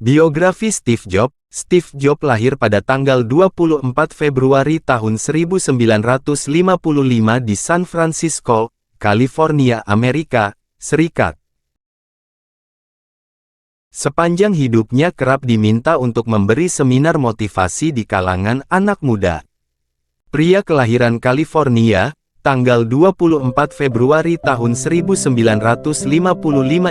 Biografi Steve Jobs. Steve Jobs lahir pada tanggal 24 Februari tahun 1955 di San Francisco, California, Amerika Serikat. Sepanjang hidupnya kerap diminta untuk memberi seminar motivasi di kalangan anak muda. Pria kelahiran California, tanggal 24 Februari tahun 1955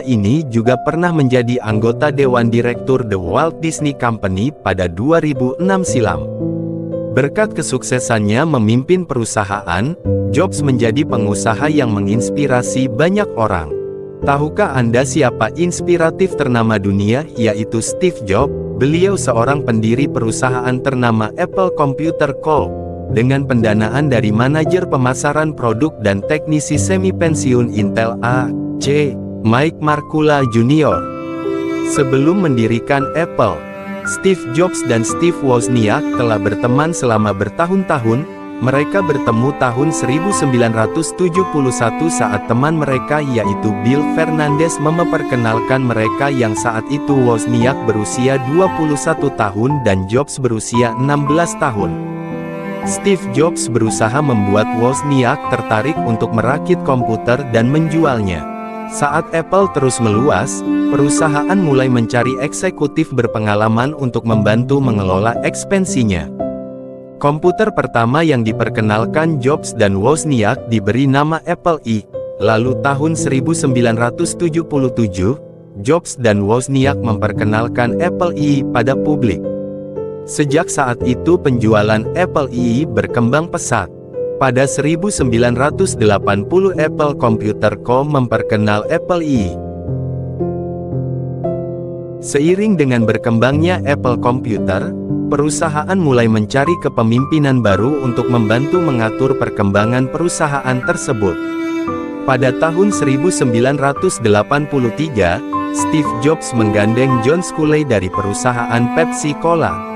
ini juga pernah menjadi anggota Dewan Direktur The Walt Disney Company pada 2006 silam. Berkat kesuksesannya memimpin perusahaan, Jobs menjadi pengusaha yang menginspirasi banyak orang. Tahukah Anda siapa inspiratif ternama dunia, yaitu Steve Jobs? Beliau seorang pendiri perusahaan ternama Apple Computer Corp. Dengan pendanaan dari manajer pemasaran produk dan teknisi semi-pensiun Intel A.J. Mike Markkula Jr. Sebelum mendirikan Apple, Steve Jobs dan Steve Wozniak telah berteman selama bertahun-tahun. Mereka bertemu tahun 1971 saat teman mereka yaitu Bill Fernandez memperkenalkan mereka yang saat itu Wozniak berusia 21 tahun dan Jobs berusia 16 tahun. Steve Jobs berusaha membuat Wozniak tertarik untuk merakit komputer dan menjualnya. Saat Apple terus meluas, perusahaan mulai mencari eksekutif berpengalaman untuk membantu mengelola ekspansinya. Komputer pertama yang diperkenalkan Jobs dan Wozniak diberi nama Apple I. Lalu tahun 1977, Jobs dan Wozniak memperkenalkan Apple I pada publik. Sejak saat itu penjualan Apple I berkembang pesat. Pada 1980 Apple Computer Co. memperkenal Apple I. Seiring dengan berkembangnya Apple Computer, perusahaan mulai mencari kepemimpinan baru untuk membantu mengatur perkembangan perusahaan tersebut. Pada tahun 1983, Steve Jobs menggandeng John Sculley dari perusahaan Pepsi Cola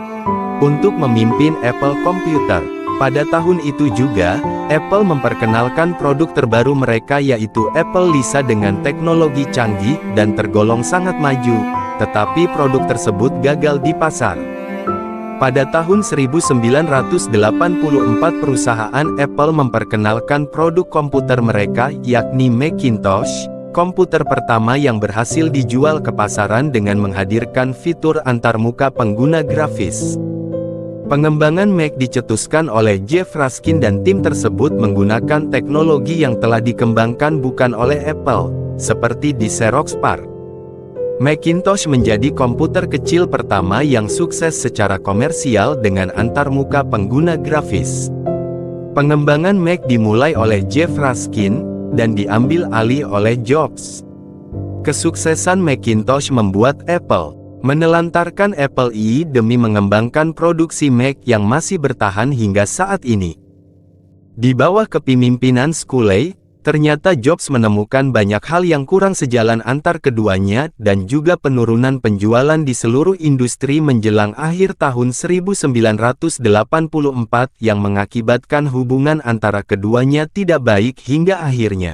untuk memimpin Apple Computer. Pada tahun itu juga, Apple memperkenalkan produk terbaru mereka yaitu Apple Lisa dengan teknologi canggih dan tergolong sangat maju, tetapi produk tersebut gagal di pasar. Pada tahun 1984 perusahaan Apple memperkenalkan produk komputer mereka yakni Macintosh, komputer pertama yang berhasil dijual ke pasaran dengan menghadirkan fitur antarmuka pengguna grafis. Pengembangan Mac dicetuskan oleh Jeff Raskin dan tim tersebut menggunakan teknologi yang telah dikembangkan bukan oleh Apple, seperti di Xerox PARC. Macintosh menjadi komputer kecil pertama yang sukses secara komersial dengan antarmuka pengguna grafis. Pengembangan Mac dimulai oleh Jeff Raskin, dan diambil alih oleh Jobs. Kesuksesan Macintosh membuat Apple menelantarkan Apple I demi mengembangkan produksi Mac yang masih bertahan hingga saat ini. Di bawah kepemimpinan Sculley, ternyata Jobs menemukan banyak hal yang kurang sejalan antar keduanya dan juga penurunan penjualan di seluruh industri menjelang akhir tahun 1984 yang mengakibatkan hubungan antara keduanya tidak baik hingga akhirnya.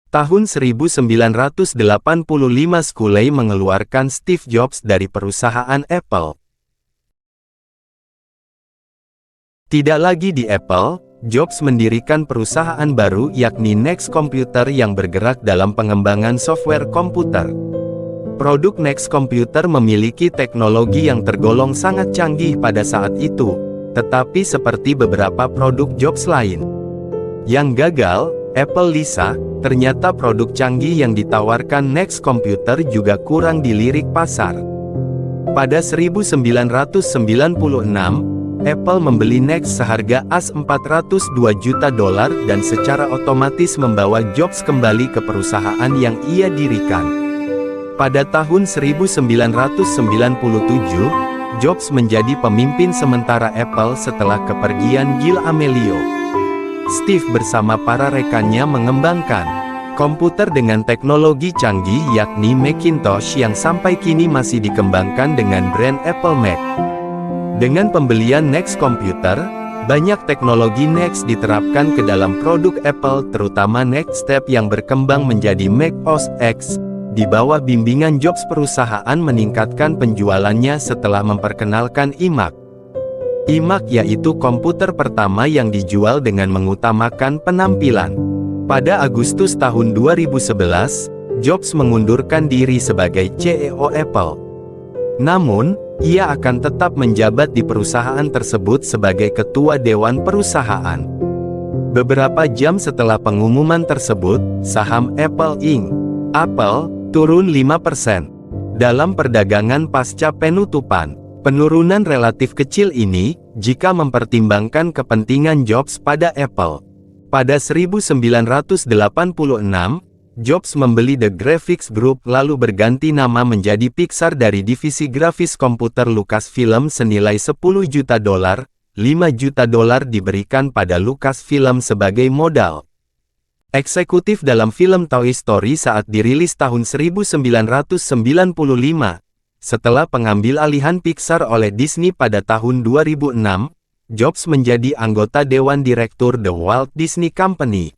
Tahun 1985 Sculley mengeluarkan Steve Jobs dari perusahaan Apple. Tidak lagi di Apple, Jobs mendirikan perusahaan baru yakni Next Computer yang bergerak dalam pengembangan software komputer. Produk Next Computer memiliki teknologi yang tergolong sangat canggih pada saat itu, tetapi seperti beberapa produk Jobs lain yang gagal, Apple Lisa, ternyata produk canggih yang ditawarkan Next Computer juga kurang dilirik pasar. Pada 1996, Apple membeli Next seharga $402 juta dan secara otomatis membawa Jobs kembali ke perusahaan yang ia dirikan. Pada tahun 1997, Jobs menjadi pemimpin sementara Apple setelah kepergian Gil Amelio. Steve bersama para rekannya mengembangkan komputer dengan teknologi canggih yakni Macintosh yang sampai kini masih dikembangkan dengan brand Apple Mac. Dengan pembelian Next Computer, banyak teknologi Next diterapkan ke dalam produk Apple terutama Next Step yang berkembang menjadi Mac OS X, Di bawah bimbingan Jobs, perusahaan meningkatkan penjualannya setelah memperkenalkan iMac. iMac yaitu komputer pertama yang dijual dengan mengutamakan penampilan. Pada Agustus tahun 2011, Jobs mengundurkan diri sebagai CEO Apple. Namun, ia akan tetap menjabat di perusahaan tersebut sebagai ketua dewan perusahaan. Beberapa jam setelah pengumuman tersebut, saham Apple Inc. Apple turun 5%. Dalam perdagangan pasca penutupan, penurunan relatif kecil ini, jika mempertimbangkan kepentingan Jobs pada Apple. Pada 1986, Jobs membeli The Graphics Group lalu berganti nama menjadi Pixar dari divisi grafis komputer Lucasfilm senilai $10 juta. $5 juta diberikan pada Lucasfilm sebagai modal. Eksekutif dalam film Toy Story saat dirilis tahun 1995, setelah pengambil alihan Pixar oleh Disney pada tahun 2006, Jobs menjadi anggota Dewan Direktur The Walt Disney Company.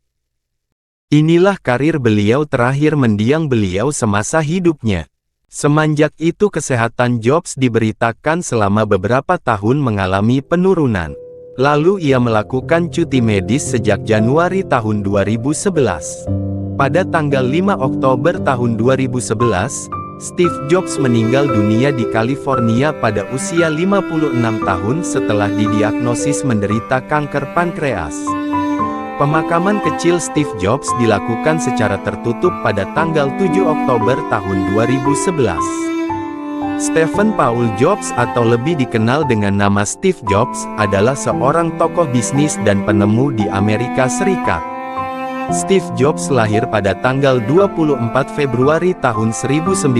Inilah karir beliau terakhir mendiang beliau semasa hidupnya. Semenjak itu kesehatan Jobs diberitakan selama beberapa tahun mengalami penurunan. Lalu ia melakukan cuti medis sejak Januari tahun 2011. Pada tanggal 5 Oktober tahun 2011, Steve Jobs meninggal dunia di California pada usia 56 tahun setelah didiagnosis menderita kanker pankreas. Pemakaman kecil Steve Jobs dilakukan secara tertutup pada tanggal 7 Oktober tahun 2011. Stephen Paul Jobs atau lebih dikenal dengan nama Steve Jobs adalah seorang tokoh bisnis dan penemu di Amerika Serikat. Steve Jobs lahir pada tanggal 24 Februari tahun 1955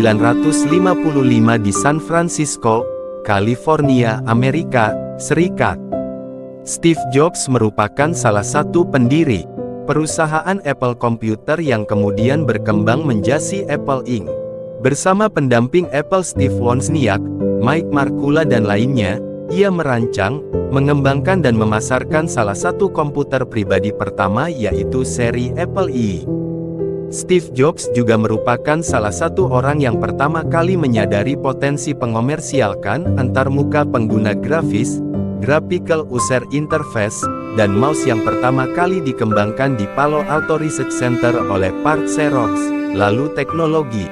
di San Francisco, California, Amerika Serikat. Steve Jobs merupakan salah satu pendiri perusahaan Apple Computer yang kemudian berkembang menjadi Apple Inc. Bersama pendamping Apple Steve Wozniak, Mike Markula dan lainnya, ia merancang, mengembangkan dan memasarkan salah satu komputer pribadi pertama yaitu seri Apple I. Steve Jobs juga merupakan salah satu orang yang pertama kali menyadari potensi pengomersialkan antarmuka pengguna grafis, Graphical User Interface, dan mouse yang pertama kali dikembangkan di Palo Alto Research Center oleh Park Xerox. Lalu teknologi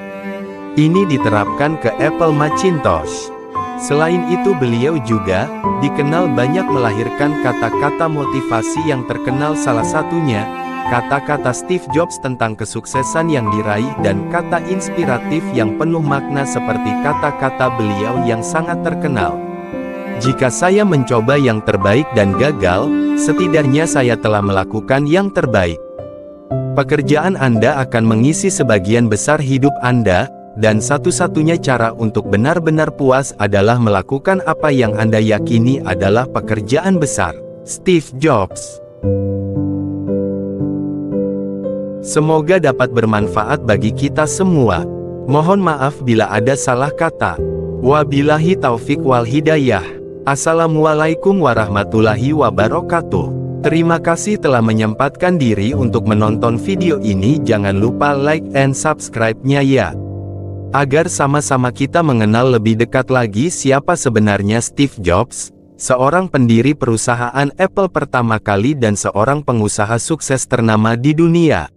ini diterapkan ke Apple Macintosh. Selain itu beliau juga dikenal banyak melahirkan kata-kata motivasi yang terkenal, salah satunya kata-kata Steve Jobs tentang kesuksesan yang diraih dan kata inspiratif yang penuh makna seperti kata-kata beliau yang sangat terkenal. Jika saya mencoba yang terbaik dan gagal, setidaknya saya telah melakukan yang terbaik. Pekerjaan Anda akan mengisi sebagian besar hidup Anda, dan satu-satunya cara untuk benar-benar puas adalah melakukan apa yang Anda yakini adalah pekerjaan besar. Steve Jobs. Semoga dapat bermanfaat bagi kita semua. Mohon maaf bila ada salah kata. Wabillahi taufik wal hidayah. Assalamualaikum warahmatullahi wabarakatuh. Terima kasih telah menyempatkan diri untuk menonton video ini. Jangan lupa like and subscribe-nya ya. Agar sama-sama kita mengenal lebih dekat lagi siapa sebenarnya Steve Jobs, seorang pendiri perusahaan Apple pertama kali dan seorang pengusaha sukses ternama di dunia.